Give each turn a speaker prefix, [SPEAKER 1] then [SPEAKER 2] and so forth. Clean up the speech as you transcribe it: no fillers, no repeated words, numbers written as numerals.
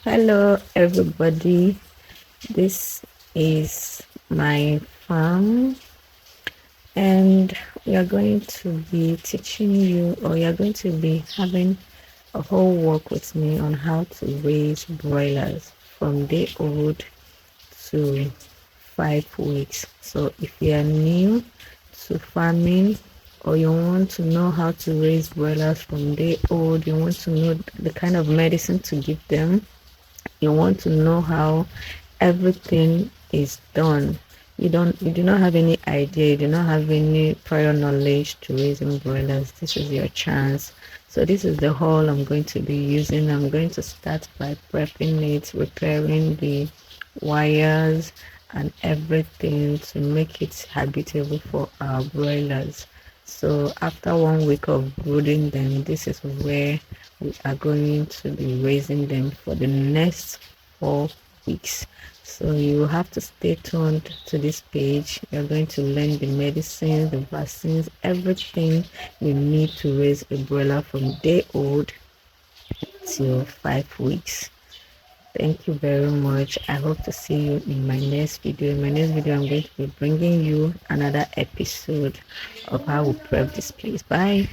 [SPEAKER 1] Hello, everybody. This is my farm, and we are going to be teaching you, or you're going to be having a whole walk with me on how to raise broilers from day old to 5 weeks. So, if you are new to farming, or you want to know how to raise broilers from day old, you want to know the kind of medicine to give them, you want to know how everything is done. You do not have any idea, you do not have any prior knowledge to raising broilers. This is your chance. So this is the haul I'm going to be using. I'm going to start by prepping it, repairing the wires and everything to make it habitable for our broilers. So after 1 week of brooding them, this is where we are going to be raising them for the next 4 weeks. So you have to stay tuned to this page. You're going to learn the medicines, the vaccines, everything you need to raise a broiler from day old till 5 weeks. Thank you very much. I hope to see you in my next video. In my next video, I'm going to be bringing you another episode of how we prep this place. Bye.